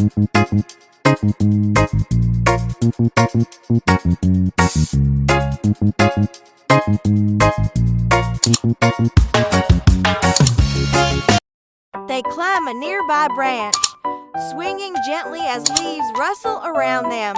They climb a nearby branch, swinging gently as leaves rustle around them.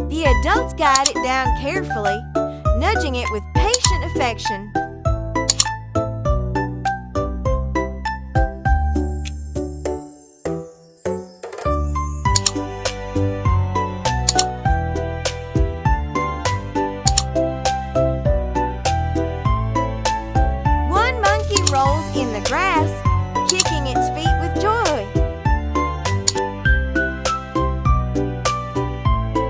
The adults guide it down carefully, nudging it with patient affection. One monkey rolls in the grass, kicking its feet with joy.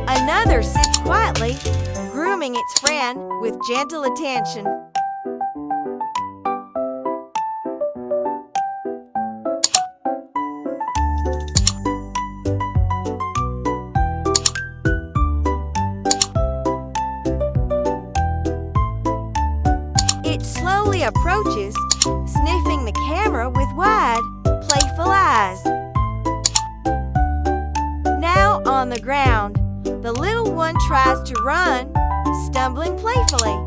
Another sits quietly, grooming its friend with gentle attention. It slowly approaches, sniffing the camera with wide, playful eyes. Now on the ground, the little one tries to run, stumbling playfully.